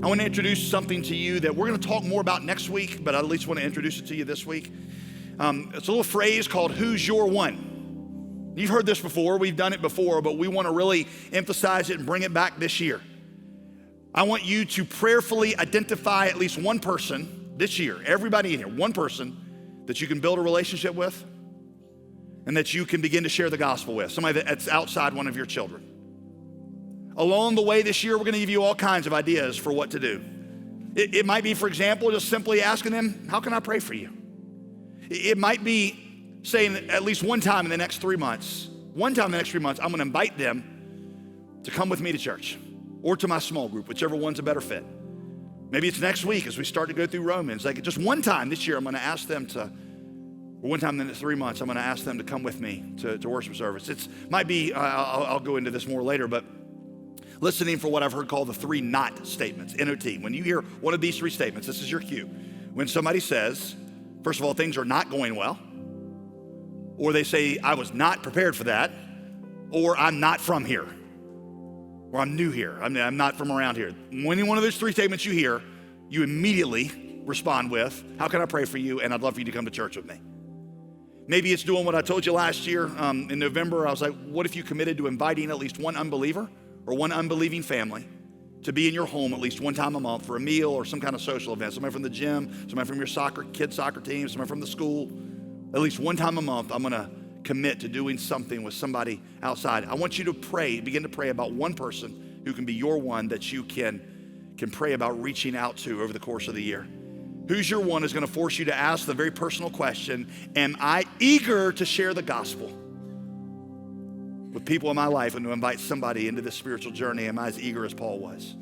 I want to introduce something to you that we're going to talk more about next week, but I at least want to introduce it to you this week. It's a little phrase called, who's your one? You've heard this before, we've done it before, but we want to really emphasize it and bring it back this year. I want you to prayerfully identify at least one person this year, everybody in here, one person that you can build a relationship with and that you can begin to share the gospel with, somebody that's outside one of your children. Along the way this year, we're going to give you all kinds of ideas for what to do. It might be, for example, just simply asking them, how can I pray for you? It might be saying at least one time in the next 3 months, I'm going to invite them to come with me to church or to my small group, whichever one's a better fit. Maybe it's next week as we start to go through Romans. Like just one time this year, I'm going to ask them to, or one time in the 3 months, I'm going to ask them to come with me to worship service. It might be, I'll go into this more later, but listening for what I've heard called the 3 not statements, N-O-T. When you hear one of these 3 statements, this is your cue. When somebody says, first of all, things are not going well, or they say, I was not prepared for that, or I'm not from here, or I'm new here, I'm not from around here. When any one of those 3 statements you hear, you immediately respond with, how can I pray for you, and I'd love for you to come to church with me. Maybe it's doing what I told you last year in November. I was like, what if you committed to inviting at least one unbeliever or one unbelieving family to be in your home at least one time a month for a meal or some kind of social event, somebody from the gym, somebody from your kids' soccer team, somebody from the school. At least one time a month, I'm gonna commit to doing something with somebody outside. I want you to begin to pray about one person who can be your one that you can pray about reaching out to over the course of the year. Who's your one is gonna force you to ask the very personal question, am I eager to share the gospel with people in my life and to invite somebody into this spiritual journey? Am I as eager as Paul was?